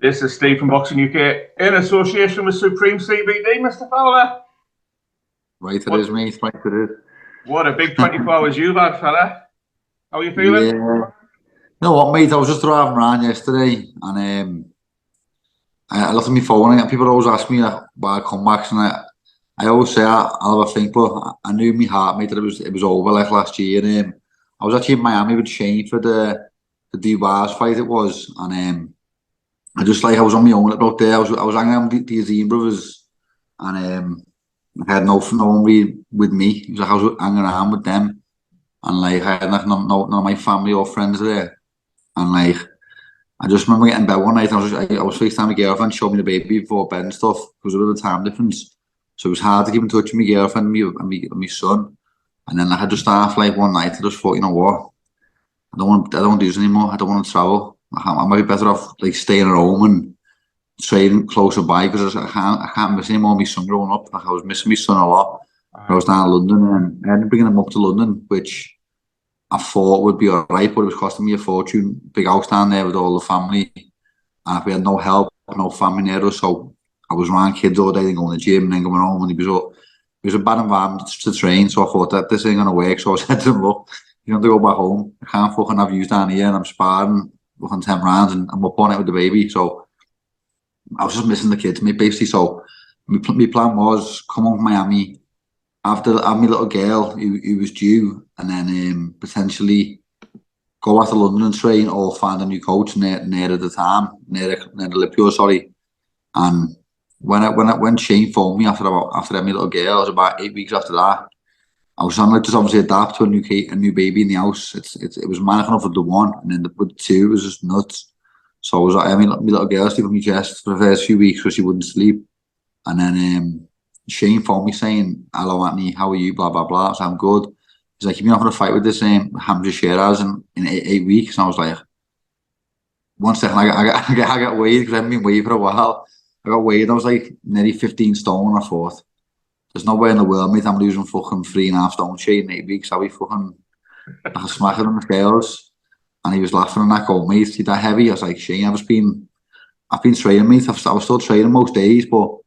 This is Steve from Boxing UK in association with Supreme CBD, Mr. Fowler. Right, it is, mate. Right, it is. What a big 24 hours you've had, fella. How are you feeling? Yeah. You know what, mate? I was just driving around yesterday and I looked at my phone and people always ask me about comebacks and I always say I'll have a think, but I knew in my heart, mate, that it was over like last year. I was actually in Miami with Shane for the Dubois fight it was, and I just like I was on my own out there. I was hanging out with the Azine brothers, and I had no one really with me. It was like I was hanging around with them, and like I had like none of my family or friends there, and like I just remember getting in bed one night. And I was FaceTime my girlfriend, showed me the baby before bed and stuff. Because there was a bit of time difference, so it was hard to keep in touch with my girlfriend and my son. And then I had just after like one night, I just thought, you know what, I don't want to do this anymore. I don't want to travel. I might be better off like staying at home and training closer by because I can't miss anymore. My son growing up, like I was missing my son a lot. I was down in London and I ended up bringing him up to London, which I thought would be alright, but it was costing me a fortune. Big house down there with all the family, and we had no help, no family near us, so I was around kids all day, then going to the gym and then going home, and it was a bad environment to train. So I thought that this ain't gonna work. So I said to him, look, you have to go back home. I can't fucking have you down here and I'm sparring fucking 10 rounds and I'm up on it with the baby. So I was just missing the kids, mate, basically. So my plan was come home to Miami after having my little girl who was due, and then potentially go out to London and train or find a new coach near the Liverpool, sorry. And when Shane phoned me after having my little girl, it was about 8 weeks after that. I was trying to just obviously adapt to a new baby in the house. It was manic enough with the one, and then with the two, it was just nuts. So I mean, my little girl sleep on my chest for the first few weeks because she wouldn't sleep, and then Shane phoned me saying, "Hello, Antony, how are you? Blah blah blah." So I'm good. He's like, "You've been having a fight with this Hamza Shiraz in 8 weeks," and I was like, "1 second, I got weighed because I haven't been weighed for a while." I got weighed. I was like nearly 15 stone. I thought, there's no way in the world, mate, I'm losing fucking 3.5 stone Shane in 8 weeks. I'll be fucking like a smacker on the scales. And he was laughing and that going, mate, is that heavy? I was like, Shane, I've been training, mate. I was still training most days, but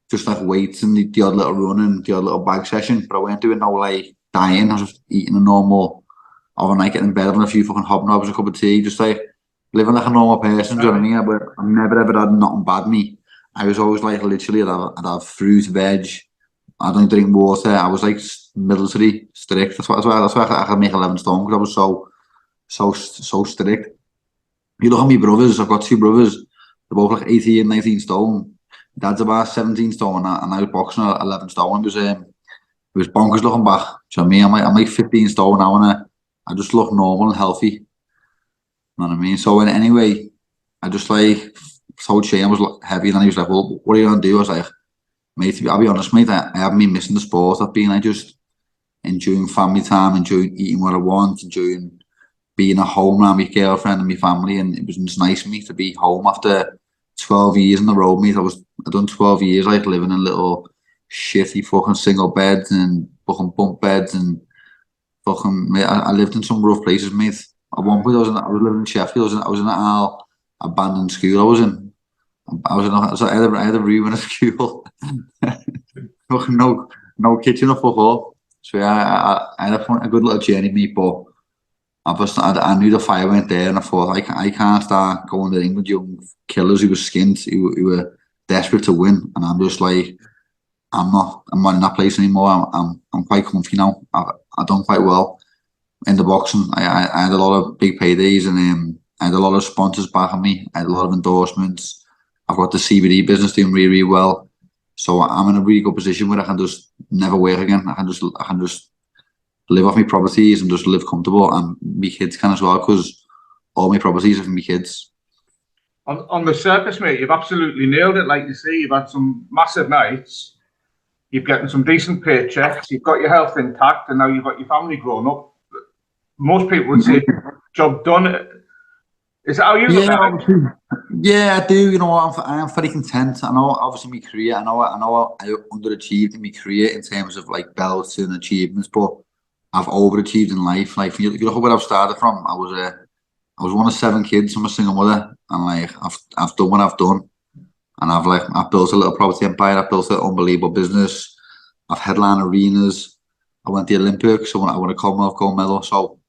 just like weights and the odd little run and the odd little bag session. But I weren't doing no like dying. I was just eating a normal overnight, getting in bed, having a few fucking hobnobs, a cup of tea, just like living like a normal person. Do you know what I mean? But I've never ever had nothing bad me. I was always like literally I'd have fruit, veg. I don't drink water. I was like military strict. That's why I could make 11 stone because I was so strict. You look at my brothers. I've got 2 brothers. They're both like 18, 19 stone. Dad's about 17 stone, and I was boxing at 11 stone. It was bonkers looking back. Do you know what I mean? I'm like 15 stone now, and I just look normal and healthy. You know what I mean? So anyway, I just like told Shane I was heavy, and then he was like, "Well, what are you gonna do?" I was like, "Mate, I'll be honest, mate. I haven't been missing the sport. I've been like just enjoying family time, enjoying eating what I want, enjoying being at home around my girlfriend and my family, and it was just nice for me to be home after 12 years on the road, mate. I'd done 12 years like living in little shitty fucking single beds and fucking bunk beds and fucking, mate, I lived in some rough places, mate. At one point I was living in Sheffield. I was in an abandoned school. I had a room in a school. Fucking no kitchen or fuck all. So yeah, I had a good little journey, mate, but I knew the fire went there, and I thought I can't start going to England young killers who were skint, who were desperate to win, and I'm just like, I'm not in that place anymore. I'm quite comfy now. I've done quite well in the boxing. I had a lot of big paydays, and I had a lot of sponsors backing me. I had a lot of endorsements. I've got the CBD business doing really, really well, so I'm in a really good position where I can just never work again. I can just live off my properties and just live comfortable, and my kids can as well, because all my properties are for my kids. On the surface, mate, you've absolutely nailed it. Like you say, you've had some massive nights, you've getting some decent paychecks, you've got your health intact, and now you've got your family grown up. Most people would say, job done. Is that how you look at it? Yeah, I do. You know, I am very content. I know, obviously, my career. I know I underachieved in my career in terms of like belts and achievements, but I've overachieved in life. Like, if you look at where I've started from, I I was one of 7 kids. I'm a single mother, and like I've done what I've done, and I've built a little property empire. I've built an unbelievable business. I've headlined arenas. I went to the Olympics. I won a Commonwealth gold medal. So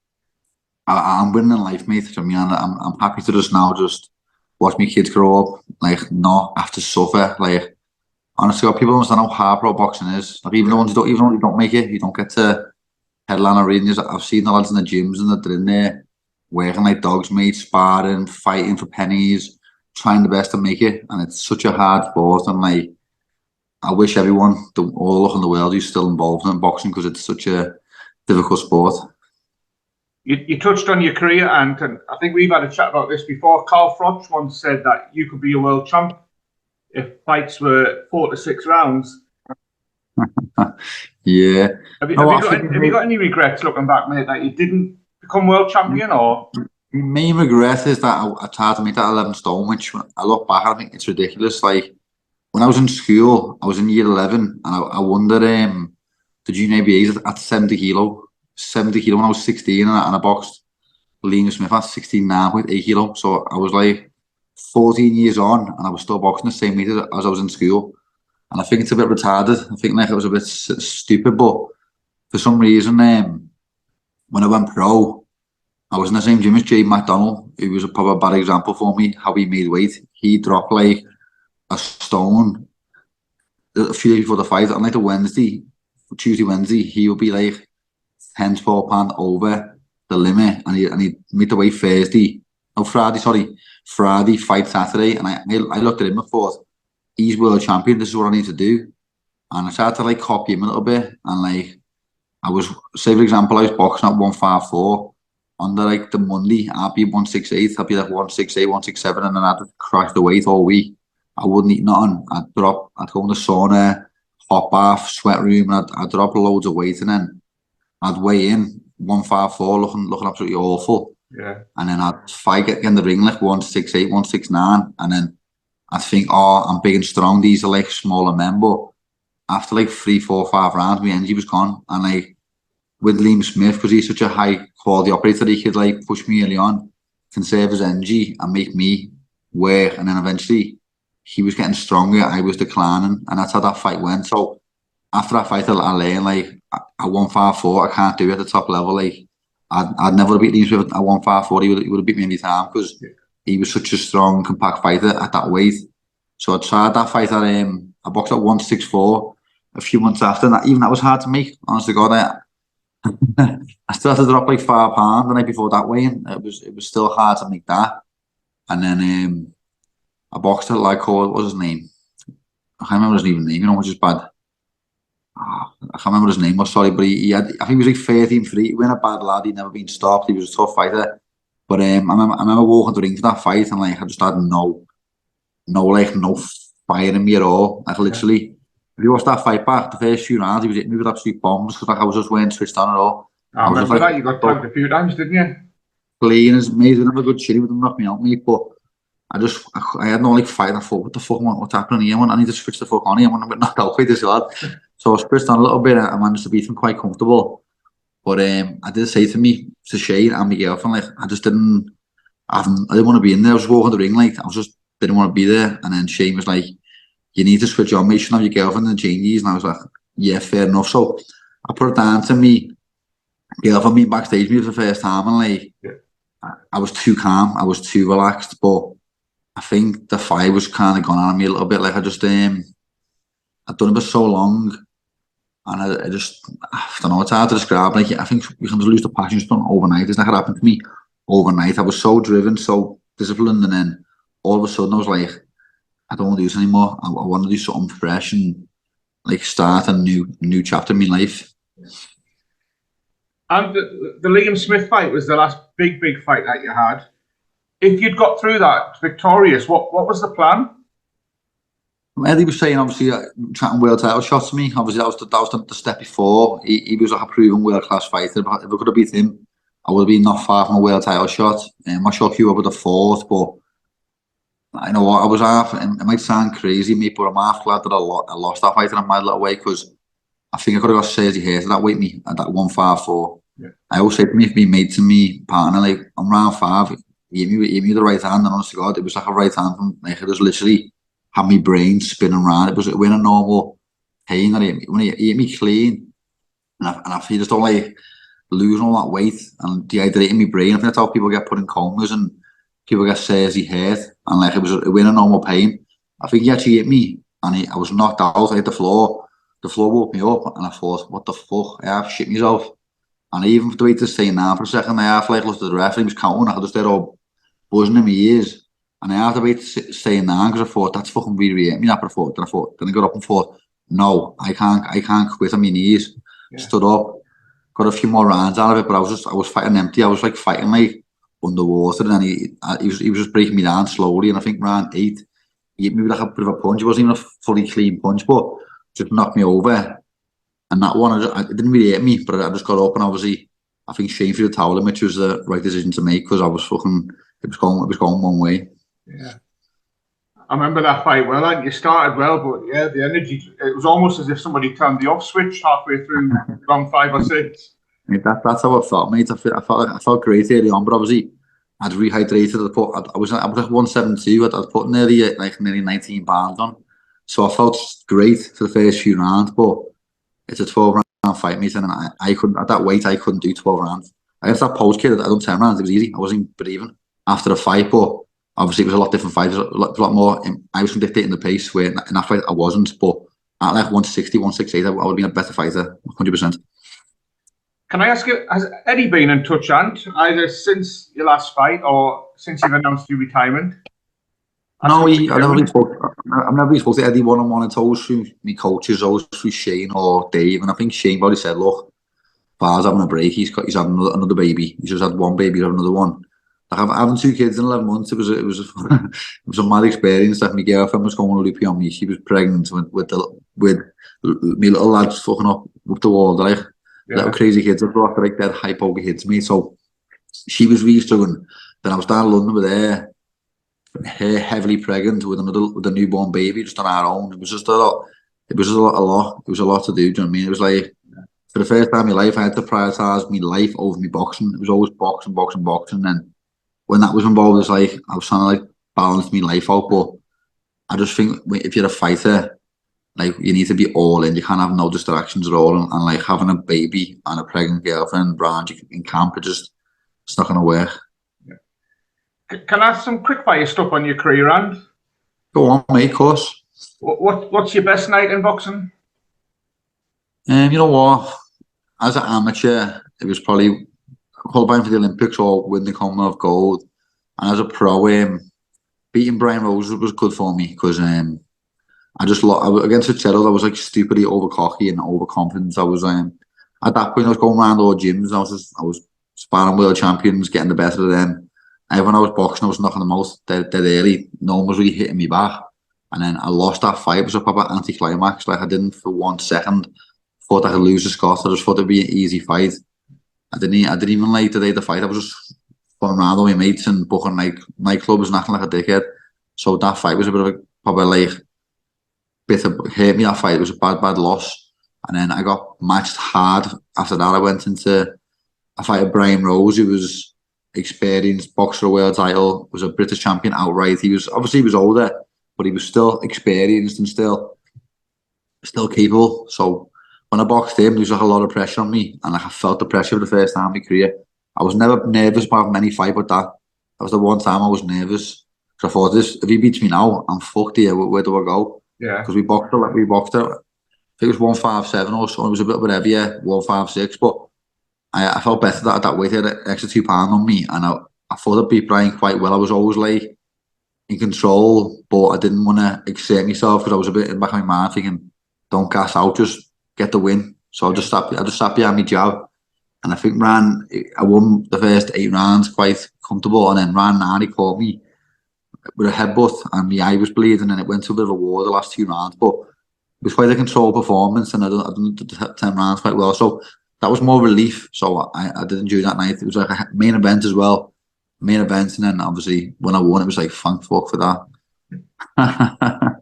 I'm winning in life, mate. I mean, I'm happy to just watch my kids grow up, like not have to suffer. Like honestly, people don't understand how hard pro boxing is. Like even the ones even though you don't make it, you don't get to headline arenas. I've seen the lads in the gyms and they're in there working like dogs, mate, sparring, fighting for pennies, trying the best to make it. And it's such a hard sport. And like, I wish everyone, all in the world, who's still involved in boxing because it's such a difficult sport. You touched on your career, and I think we've had a chat about this before. Carl Froch once said that you could be a world champ if fights were 4 to 6 rounds. Yeah. Have you got any regrets looking back, mate, that you didn't become world champion? Or my main regret is that I tried to make that 11 stone, which I look back, I think it's ridiculous. Like when I was in school, I was in year 11, and I won the junior ABAs at 70 kilo when I was 16, and I boxed Liam Smith at 69.8 kilo. So I was like 14 years on, and I was still boxing the same weight as I was in school. And I think it's a bit retarded. I think like it was a bit stupid, but for some reason, when I went pro, I was in the same gym as Jay McDonald, who was probably a bad example for me, how he made weight. He dropped like a stone a few days before the fight, and like Tuesday, Wednesday, he would be like 10, 12 pounds over the limit, and he'd meet the weight Friday, fight Saturday, and I looked at him and thought, he's world champion, this is what I need to do. And I tried to like copy him a little bit, and like say for example, I was boxing at 154. On the Monday, I'd be 168, I'd be like 168, 167, and then I'd crash the weight all week. I wouldn't eat nothing. I'd go in the sauna, hot bath, sweat room, and I'd drop loads of weight, and then I'd weigh in 154, looking absolutely awful. Yeah. And then I'd fight, get in the ring like 168, 169, and then I'd think, oh, I'm big and strong, these are like smaller men, but after like 3, 4, 5 rounds, my energy was gone. And like with Liam Smith, because he's such a high quality operator, he could like push me early on, conserve his energy and make me work, and then eventually he was getting stronger, I was declining, and that's how that fight went. So after that fight, I learned like at 154, I can't do it at the top level. Like I'd never beat Liam Smith at 154. He would have beat me any time because he was such a strong, compact fighter at that weight. So I tried that fight at I boxed at 164 a few months after, and even that was hard to make. Honest to God, I still had to drop like 5 pounds the night before that weigh-in. It was still hard to make that. And then I boxed at like, what was his name? I can't remember his name, which is bad. I can't remember his name, sorry, but he had, I think he was like 13-3. He wasn't a bad lad, he'd never been stopped, he was a tough fighter. But I remember walking the ring for that fight, and like I just had no fire in me at all. Like literally, if you watch that fight back, the first few rounds, he was hitting me with absolute bombs because like I was just wearing switched on at all. I remember that, you got tagged a few times, didn't you? Playing his mate, with a good shit, he would knock me out, mate, but I had no like fight. I thought, what the fuck, what's happening here? I need to switch the fuck on here. I'm getting knocked out by this lad. So I switched on a little bit, and I managed to beat him quite comfortable. But I did say to Shane and my girlfriend, like I didn't want to be in there. I was walking the ring, like I just didn't want to be there. And then Shane was like, you need to switch on, mate. You shouldn't have your girlfriend in the changes. And I was like, yeah, fair enough. So I put it down to me girlfriend meeting backstage me for the first time, and like I was too calm, I was too relaxed, but I think the fire was kind of gone on me a little bit. Like I just I'd done it for so long, and I don't know, it's hard to describe. Like I think you can just lose the passion just overnight. It's not gonna happen to me overnight. I was so driven, so disciplined, and then all of a sudden I was like, I don't want to do this anymore. I want to do something fresh and like start a new chapter in my life. And the Liam Smith fight was the last big fight that you had. If you'd got through that victorious, what was the plan? Eddie was saying, obviously, chatting world title shots to me. Obviously, that was the step before. He was like a proven world-class fighter. If I could have beat him, I would have been not far from a world title shot. I'm not sure who I would have fought, but I know what I was half. It might sound crazy, mate, but I'm half glad that I lost that fight in a mad little way, because I think I could have got Sergi Hayes at that weight, me at that 154. Yeah. I always say to me, if my mate and me partner, like I'm round 5, he hit me with the right hand, and honest to God, it was like a right hand from like, it was literally had my brain spinning around. It was when a normal pain that he hit me, when he hit me clean, and I feel just all like losing all that weight and dehydrating my brain. I think that's how people get put in comas and people get seizure head, and like it was a normal pain. I think he actually hit me, and I was knocked out. I hit the floor. The floor woke me up, and I thought, what the fuck? I have shit myself. And I even the way to stay now for a second, I half like looked at the referee, he was counting. I could just hear all buzzing in my ears, and I had to wait to stay down because I thought that's fucking really hit me. Then I got up and thought, no, I can't quit on my knees. Yeah. Stood up, got a few more rounds out of it, but I was fighting empty. I was like fighting like underwater, and then he was just breaking me down slowly. And I think round 8, he hit me with like a bit of a punch. It wasn't even a fully clean punch, but just knocked me over. And that one, it didn't really hit me, but I just got up, and obviously, I think Shane threw the towel in, which was the right decision to make because I was fucking. It was going one way. Yeah, I remember that fight well. Like you started well, but yeah, the energy. It was almost as if somebody turned the off switch halfway through round 5 or 6. That's how I felt, mate. I felt great early on, but obviously, I'd rehydrated. I was like 172. I'd put nearly 19 pounds on, so I felt great for the first few rounds, but. It's a 12-round fight, mate, and I couldn't, at that weight, I couldn't do 12 rounds. Against that post kid, I done 10 rounds, it was easy. I wasn't breathing after the fight, but obviously it was a lot different fight. It was a lot more, I was dictating the pace, where in that fight I wasn't, but at like 160, 168, I would have been a better fighter, 100%. Can I ask you, has Eddie been in touch, Ant, either since your last fight or since you've announced your retirement? No, I've never really spoke to Eddie one-on-one. It's always through my coaches, always through Shane or Dave. And I think Shane probably said, look, Bar's having a break. He's had another baby. He's just had one baby, he'll have another one. Like having 2 kids in 11 months, it was a mad experience. Like my girlfriend was going loopy on me. She was pregnant with my little lads fucking up the wall. Like little crazy kids. I've brought like that hypo kids to me. So she was really struggling. Then I was down in London with her heavily pregnant with a newborn baby just on our own. It was just a lot. It was a lot. It was a lot to do. Do you know what I mean? It was like for the first time in my life, I had to prioritise my life over my boxing. It was always boxing. And when that was involved, it was like I was trying to like balance my life out. But I just think if you're a fighter, like you need to be all in. You can't have no distractions at all. And like having a baby and a pregnant girlfriend around you in camp, it's not going to work. Can I ask some quick fire stuff on your career, Ant? Go on, mate, of course. What's your best night in boxing? You know what? As an amateur, it was probably qualifying for the Olympics or winning the Commonwealth Gold. And as a pro, beating Brian Rose was good for me because I was against Fitzgerald. I was like stupidly over cocky and overconfident. I was at that point I was going around all gyms. I was sparring world champions, getting the better of them. And when I was boxing, I was knocking them out dead early. No one was really hitting me back. And then I lost that fight. It was a proper anticlimax. Like I didn't for 1 second thought I could lose the Scott. I just thought it'd be an easy fight. I didn't even like the day of the fight. I was just going around with my mates and booking like nightclubs and acting like a dickhead. So that fight was a bit of a probably like hurt me. That fight. It was a bad loss. And then I got matched hard. After that, I went into a fight with Brian Rose, who was experienced boxer, world title, was a British champion outright. He was older, but he was still experienced and still capable. So when I boxed him, there was like a lot of pressure on me, and like, I felt the pressure for the first time in my career. I was never nervous about any fight, but that was the one time I was nervous. Because I thought, if he beats me now, I'm fucked here. Where do I go? Yeah. Because we boxed it. I think it was 157 or so. It was a bit heavier, 156, but I felt better that weight. He had an extra 2 pounds on me, and I thought I beat Brian quite well. I was always like in control, but I didn't want to exert myself because I was a bit in the back of my mind thinking, don't gas out, just get the win. So I just sat behind my jab, and I think I won the first 8 rounds quite comfortable, and then round 9 he caught me with a headbutt, and my eye was bleeding, and it went to a bit of a war the last 2 rounds, but it was quite a controlled performance, and I done the 10 rounds quite well. So that was more relief. So I did enjoy that night. It was like a main event as well. And then obviously when I won, it was like thank fuck for that. I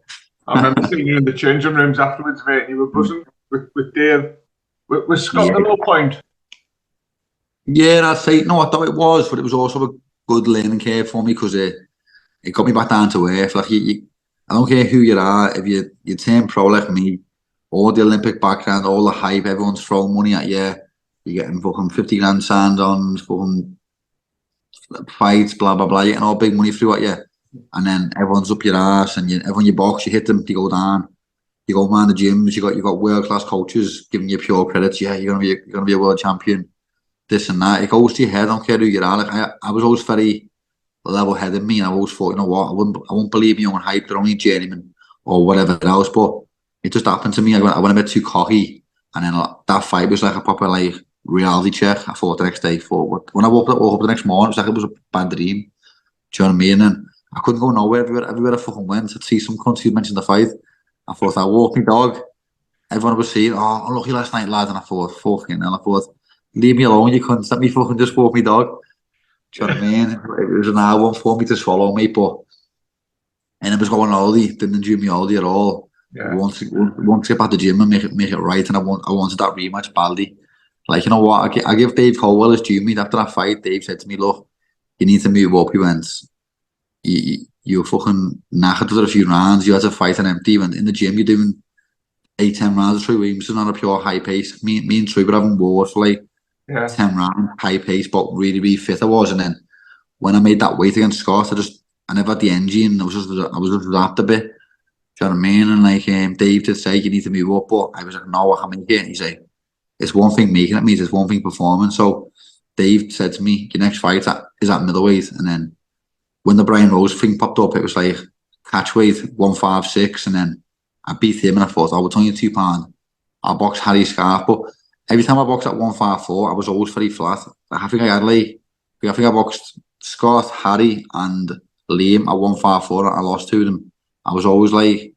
remember seeing you in the changing rooms afterwards, mate, and you were buzzing with Dave. Was Scott the low point? Yeah, I'd say no, I thought it was, but it was also good learning curve for me because it got me back down to earth. Like I don't care who you are, if you turn pro like me, all the Olympic background, all the hype, everyone's throwing money at you. You're getting fucking 50 grand signed on, fucking fights, blah blah blah. You're getting all big money through at you, and then everyone's up your ass, and everyone you box, you hit them, they go down. You go around the gyms, you got world class coaches giving you pure credits. Yeah, you're gonna be a world champion. This and that. It goes to your head. I don't care who you are. Like I was always very level headed. Me, and I always thought, you know what, I won't believe you on hype. They're only journeyman or whatever else. But it just happened to me. I went a bit too cocky, and then that fight was like a proper like reality check. I thought the next day, when I woke up the next morning, it was like it was a bad dream. Do you know what I mean? And I couldn't go nowhere. Everywhere I fucking went, I'd see some country mention the fight. I thought I walked my dog. Everyone was saying, "Oh, unlucky last night, lad." And I thought, "Fucking hell!" I thought, "Leave me alone, you couldn't let me fucking just walk my dog." Do you know what I mean? It was an hard one for me to swallow, mate, but and it was going oldie, didn't do me oldie at all. Yeah. I want to get back to the gym and make it right, and I wanted that rematch badly. Like, you know what? I give Dave Colwell his due, mate. After that fight, Dave said to me, "Look, you need to move up." He went, "You're fucking knackered for a few rounds. You had to fight an empty. And in the gym, you're doing 8-10 rounds of Troy Williamson on a pure high pace. Me and Troy were having wars for like 10 rounds, high pace, but really, really fit I was. And then when I made that weight against Scott, I never had the energy, and I was just wrapped a bit. Do you know what I mean? And like Dave did say, you need to move up, but I was like, no, I can make it. And he's like, it's one thing making it, means it's one thing performing. So Dave said to me, your next fight is at middleweight. And then when the Brian Rose thing popped up, it was like catch weight 156, and then I beat him, and I thought, oh, it's only £2. I'll box Harry Scarf, but every time I boxed at 154, I was always very flat. I think I boxed Scott, Harry, and Liam at 154, and I lost to them. I was always like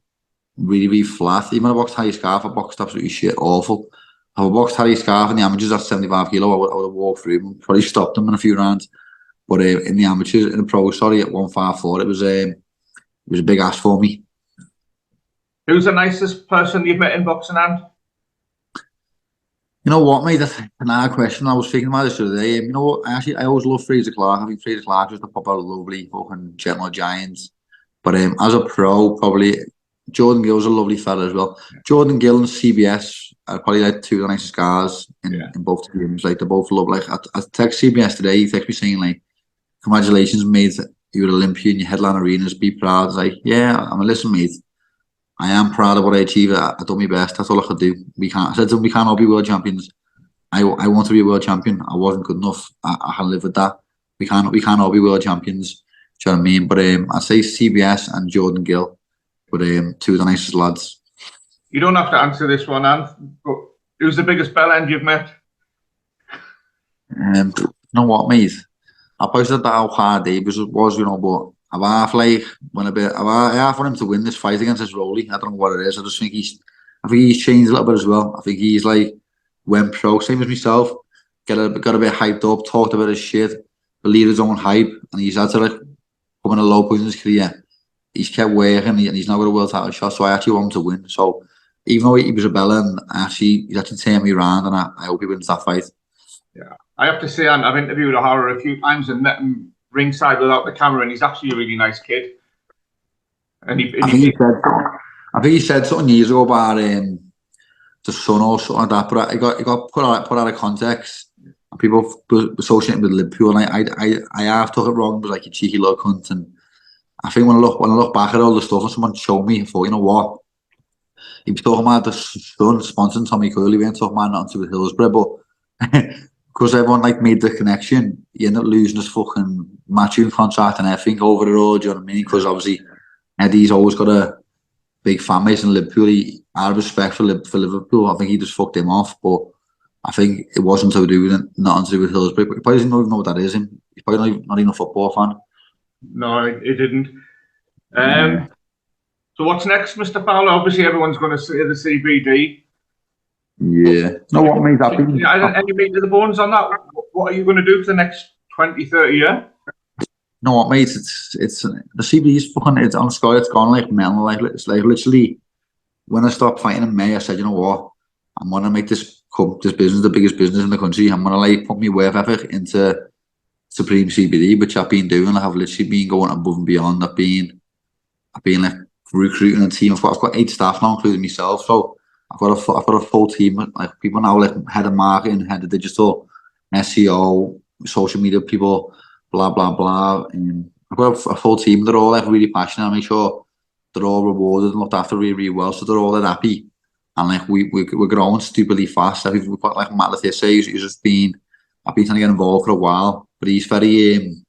really, really flat. Even when I boxed Harry Scarf, I boxed absolutely shit, awful. If I boxed Harry Scarf in the amateurs at 75 kilo, I would have walked through him, probably stopped him in a few rounds. But in the amateurs, in the pro, sorry, at 154, it was a big ask for me. Who's the nicest person you've met in boxing, and? You know what, mate? That's another question. I was thinking about this the other day. You know what? I always love Fraser Clark. I think Fraser Clark is the proper lovely fucking gentle giants. But as a pro, probably Jordan Gill's a lovely fella as well. Jordan Gill and CBS are probably like two of the nicest guys in both teams. Like, they both love. Like, I text CBS today. He texted me saying like, "Congratulations, mate. You're an Olympian. You headline arenas. Be proud." I was like, "Yeah, I'm a listen, mate. I am proud of what I achieved. I done my best. That's all I could do. I said to them, we can't all be world champions. I want to be a world champion. I wasn't good enough. I can live with that. We can't all be world champions." Do you know what I mean? But I say CBS and Jordan Gill, but two of the nicest lads. You don't have to answer this one, Anne, but who's the biggest bellend you've met? You know what, mate? I posted that how hard Dave was, you know, but I half like I half want him to win this fight against this Rolly. I don't know what it is. I just think he's changed a little bit as well. I think he's like went pro, same as myself. Got a bit hyped up, talked a bit of shit, believed his own hype, and he's had to like come in a low point in his career. He's kept working, and he's now got a world title shot. So I actually want him to win. So even though he was a bellend, he's actually turned me around, and I hope he wins that fight. Yeah, I have to say, I've interviewed O'Hara a few times and met him ringside without the camera, and he's actually a really nice kid. And I think he said something years ago about the son or something like that, but it got put out of context, and people associating with Liverpool, and I half took it wrong. It was like, "You cheeky little cunt." And I think when I look back at all the stuff and someone showed me, I thought, you know what? He was talking about the son sponsoring Tommy Curley. We ain't talking about nothing to do with Hillsborough, but because everyone like made the connection, he ended up losing his fucking matchroom contract and everything over the road. Do you know what I mean? Because obviously Eddie's always got a big fan base in Liverpool. Out of respect for Liverpool, I think he just fucked him off. But I think it wasn't to do with it, nothing to do with Hillsborough. He probably doesn't even know what that is. He's probably not even a football fan. No, it didn't. So what's next, Mr. Fowler? Obviously, everyone's going to say the CBD. Yeah. No, what made that big? Any meat to the bones on that? What are you going to do for the next 20, 30 years? No, what, mate? It's the CBD's fucking. It's on Sky. It's gone like melon. Like, it's like literally. When I stopped fighting in May, I said, you know what? I'm gonna make this business the biggest business in the country. I'm gonna like put my work effort into Supreme CBD, which I've been doing. I've literally been going above and beyond. I've been like recruiting a team. I've got 8 staff now, including myself. So I've got a full team, like people now, like head of marketing, head of digital, SEO, social media people, blah blah blah. And I've got a full team. They're all like really passionate. I make sure they're all rewarded and looked after really, really well. So they're all happy. And like we're growing stupidly fast. We've got like Matt Letizia, who's just been, I've been trying to get involved for a while, but he's very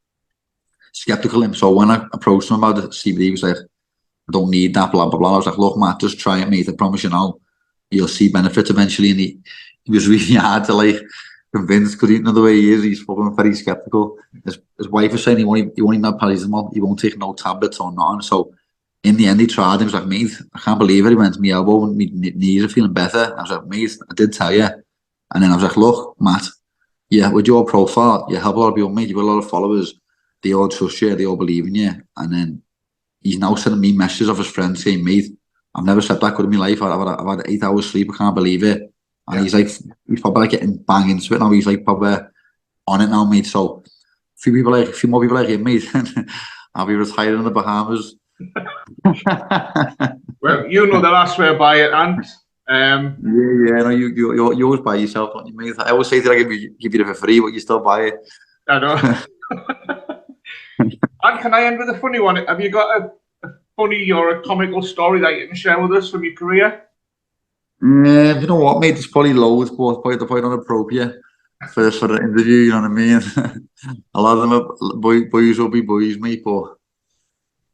skeptical. So when I approached him about the CBD, he was like, I don't need that, blah blah blah. I was like, look, Matt, just try it, mate. I promise you now, you'll see benefits eventually. And he was really hard to like convince, because you know the way he is, he's fucking very skeptical. His wife was saying he won't even have paracetamol, he won't take no tablets or nothing. So in the end, he tried. He was like, mate, I can't believe it. He went to my elbow and my knees are feeling better. I was like, mate, I did tell you. And then I was like, look, Matt, yeah, with your profile, you help a lot of people, mate. You've got a lot of followers. They all trust you. They all believe in you. And then he's now sending me messages of his friends saying, mate, I've never slept that good in my life. I've had 8 hours sleep. I can't believe it. And he's probably like getting bang into it now. He's like probably on it now, mate. So a few more people like him, mate. I'll be retired in the Bahamas. Well, you know that I swear by it, and no, you always buy yourself, don't you, mate? I always say that I give you it for free, but you still buy it. I know. And can I end with a funny one? Have you got a funny or a comical story that you can share with us from your career? You know what, mate? There's probably loads, but they're probably not appropriate for the interview. You know what I mean? A lot of them are boys will be boys, mate. But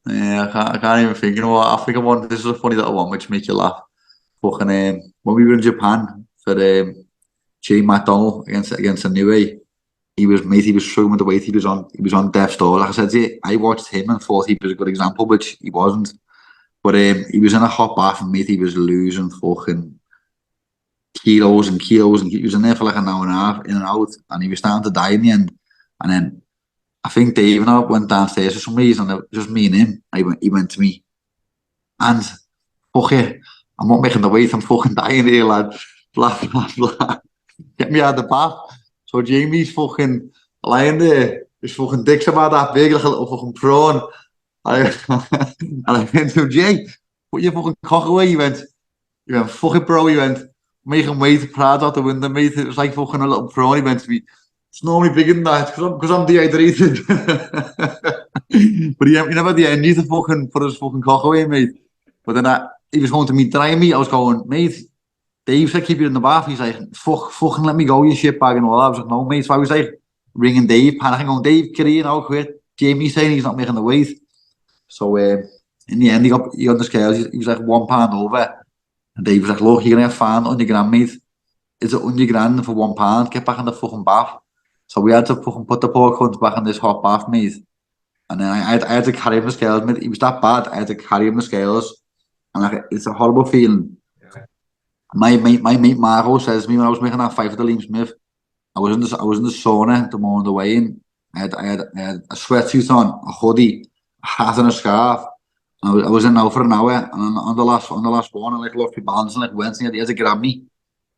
yeah, I can't even think. You know what? I think this is a funny little one which make you laugh. Fucking when we were in Japan for Jay McDonald against a new way, he was struggling with the weight. He was on death's door. Like I said to you, I watched him and thought he was a good example, which he wasn't. But he was in a hot bath and he was losing fucking kilos and kilos, and he was in there for like an hour and a half, in and out, and he was starting to die in the end. And then I think Dave and I went downstairs for some reason, and just me and him. He went to me, and fuck it, I'm not making the weight, I'm fucking dying here, lad. Blah blah blah. Get me out of the bath. So Jamie's fucking lying there, his fucking dick's about that big, like a little fucking prawn. And I went to him, Jay, put your fucking cock away. He went, fuck it, bro. He went, make him wait, proud out the window, mate. It was like fucking a little prawn. He went to me, it's normally bigger than that, because I'm dehydrated. But he never the end, to fucking put his fucking cock away, mate. But then he was going to me, dry me. I was going, mate, Dave said keep you in the bath. He's like, fucking let me go, you shit bag and all that. I was like, no, mate. So I was like ringing Dave, panicking, going, Dave, get here now, quit. Jamie's saying he's not making the weight. So in the end, he got the scales. He was like 1 pound over. And Dave was like, look, you're going to get fined on your grand, mate. Is it on your grand for 1 pound? Get back in the fucking bath. So we had to fucking put the poor cunt back in this hot bath, mate. And then I had to carry him the scales, mate. He was that bad. I had to carry him the scales. And like, it's a horrible feeling. Yeah. My mate Marco says to me when I was making that fight for the Liam Smith, I was in the sauna the morning of the weigh-in. I had a sweatsuit on, a hoodie, a hat and a scarf. And I was in now for an hour, and on the last one, I like lost my balance and like went and he had to grab me.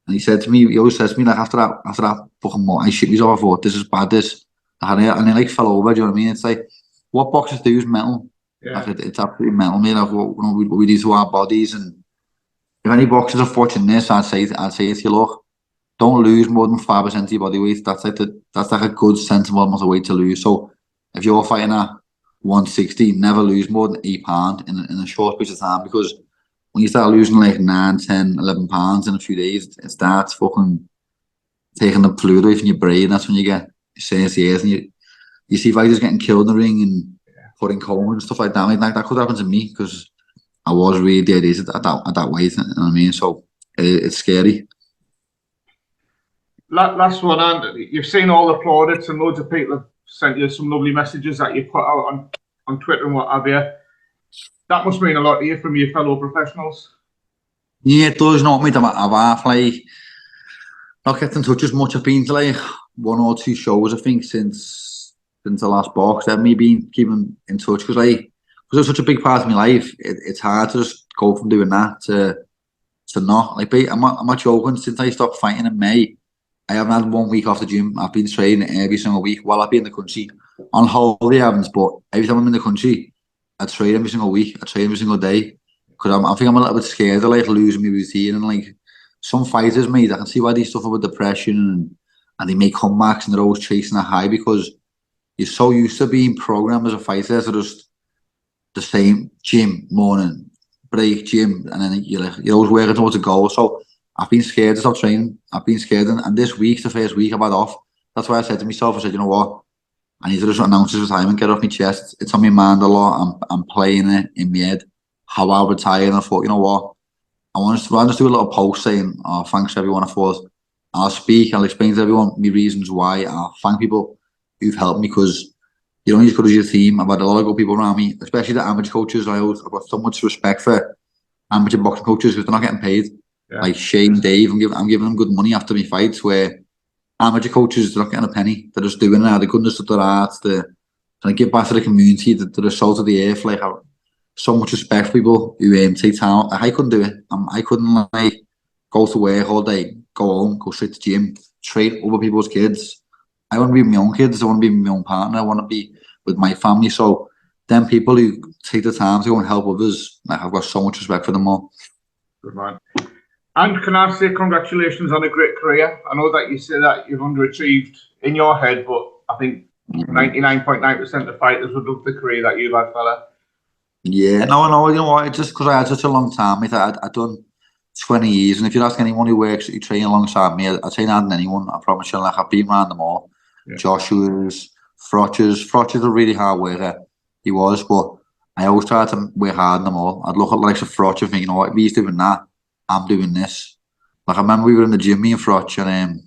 And he said to me, he always says to me, like after that fucking more, I shit myself. I thought, this is bad, this. And I like fell over, do you know what I mean? It's like, what boxers do is mental. Yeah. Like, it's absolutely mental, mate. Like what we do to our bodies. And if any boxers are watching this, I'd say to you, look, don't lose more than 5% of your body weight. That's like a good sensible amount of weight to lose. So if you're fighting at 160, never lose more than 8 pounds in a short period of time, because when you start losing like 9, 10, 11 pounds in a few days, it starts fucking taking the fluid away from your brain. That's when you get CSAs and you see fighters getting killed in the ring and putting comas and stuff like that. Like that could happen to me because I was really dehydrated at that weight. You know what I mean? So it's scary. Last one, and you've seen all the plaudits and loads of people have sent you some lovely messages that you put out on Twitter and what have you. That must mean a lot to you from your fellow professionals. Yeah, it does. Not me. I've like not kept in touch as much. I've been to like 1 or 2 shows, I think, since the last box. I've me been keeping in touch because it's such a big part of my life. It's hard to just go from doing that to not. Like, I'm not joking. Since I stopped fighting in May, I haven't had 1 week off the gym. I've been training every single week while I've been in the country. On holiday, I haven't, but every time I'm in the country, I train every single week. I train every single day. Because I think I'm a little bit scared of like losing my routine. And like some fighters, mate, I can see why they suffer with depression and they make comebacks and they're always chasing a high because you're so used to being programmed as a fighter to just the same gym, morning, break, gym, and then you're always working towards a goal. So I've been scared to stop training. I've been scared, and this week, the first week I've had off. That's why I said to myself, I said, you know what? I need to just announce this retirement, get off my chest. It's on my mind a lot. I'm playing it in my head how I'll retire. And I thought, you know what? I'll just do a little post saying, oh, thanks everyone. I thought I'll speak, I'll explain to everyone my reasons why. I'll thank people who've helped me because you're only as good as your team. I've had a lot of good people around me, especially the amateur coaches. I've got so much respect for amateur boxing coaches because they're not getting paid. Yeah. Like Shane, Dave, I'm giving them good money after my fights where amateur coaches, they're not getting a penny. They're just doing it out of the goodness of their art. They're trying to give back to the community, to the salt of the earth. Like, so much respect for people who take time. I couldn't do it. I couldn't like go to work all day, go home, go straight to gym, train other people's kids. I want to be with my own kids. I want to be with my own partner. I want to be with my family. So them people who take the time to go and help others, like, I've got so much respect for them all. Good man. And can I say congratulations on a great career? I know that you say that you've underachieved in your head, but I think 99.9% of fighters would love the career that you've had, fella. Yeah, no, you know what? It's just because I had such a long time. I'd done 20 years, and if you ask anyone who works, who train alongside me, I'd say not anyone. I promise you, like, I've been around them all. Yeah. Joshua's, Froch's a really hard worker. He was, but I always tried to work hard on them all. I'd look at like Froch and think, you know what, he's doing that, I'm doing this. Like I remember we were in the gym, me and Froch, and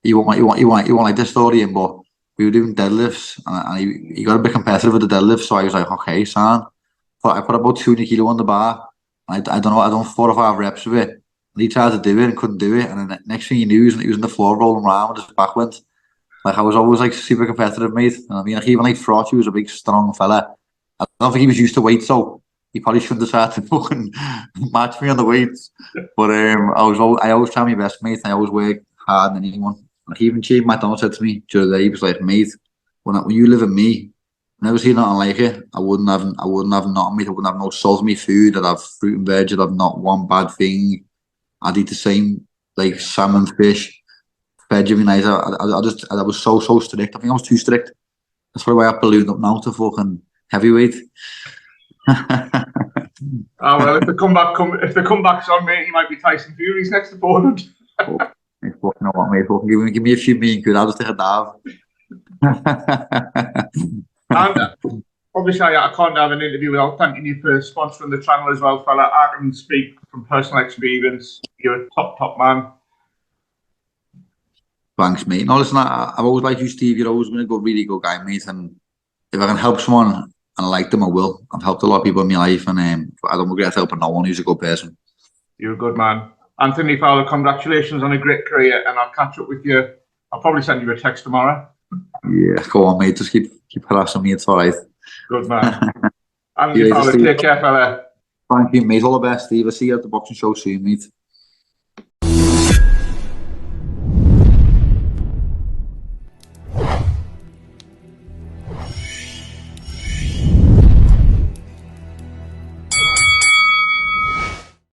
he won't like this story, but we were doing deadlifts, and he got a bit competitive with the deadlifts, so I was like, okay, son. But I put about 200 kilo on the bar. I don't know, I done 4 or 5 reps of it. And he tried to do it and couldn't do it. And then the next thing he knew, he was on the floor rolling around with his back went. Like I was always like super competitive, mate. And I mean, like, even like Froch, he was a big, strong fella. I don't think he was used to weight, so he probably shouldn't have started to fucking match me on the weights. But I always try my best, mate. I always work hard than anyone. Like even Chief McDonald said to me the other day, he was like, mate, when you live in me, I've never seen nothing like it. I wouldn't have nothing, mate. I wouldn't have no salt in my food. I'd have fruit and veg. I'd have not one bad thing. I'd eat the same, like salmon, fish, veg every night. I was so strict. I think I was too strict. That's probably why I ballooned up now to fucking heavyweight. Well, if the comeback's on, mate, you might be Tyson Fury's next opponent. Mate, fucking know what, mate. Fucking give me a few million quid. I'll just take a dive. And obviously, I can't have an interview without thanking you for sponsoring the channel as well, fella. I can speak from personal experience. You're a top man. Thanks, mate. No, listen, I've always liked you, Steve. You've always been a really good guy, mate. And if I can help someone and I like them, I will. I've helped a lot of people in my life, and I don't regret helping no one who's a good person. You're a good man. Antony Fowler, congratulations on a great career, and I'll catch up with you. I'll probably send you a text tomorrow. Yeah, go on, mate. Just keep harassing me. It's all right. Good man. Antony Fowler, take care, fella. Thank you, mate. All the best, Steve. I'll see you at the boxing show soon, mate.